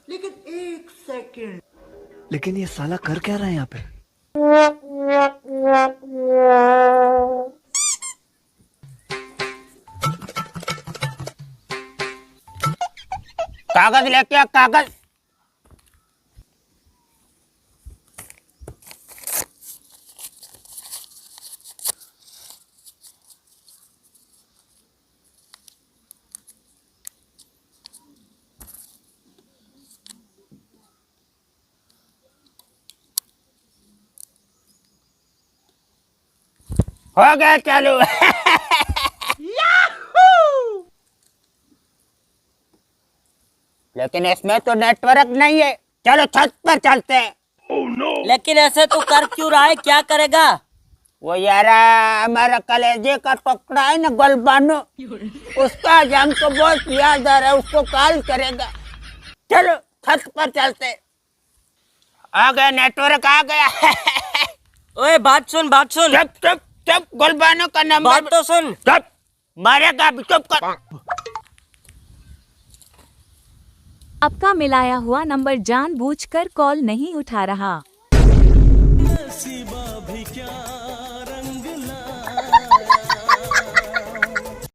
लेकिन एक सेकंड, लेकिन ये साला कर क्या रहा है यहाँ पे? कागज लेके आ, कागज। हो गया चालू। लेकिन इसमें तो नेटवर्क नहीं है। चलो छत पर चलते हैं। लेकिन ऐसे तू कर क्यों रहा है, क्या करेगा? वो यार हमारा कलेजे का टुकड़ा है ना गुलबानो, उसका आज हमको बहुत याद आ रहा है, उसको कॉल करेगा। चलो छत पर चलते। आ गया, नेटवर्क आ गया। ओए बात सुन, बात सुन। चुप चुप चुप, गुलबानो का नंबर बात तो सुन। चुप, मारेगा अभी, चुप कर। आपका मिलाया हुआ नंबर जानबूझकर कॉल नहीं उठा रहा। नसीबा भी क्या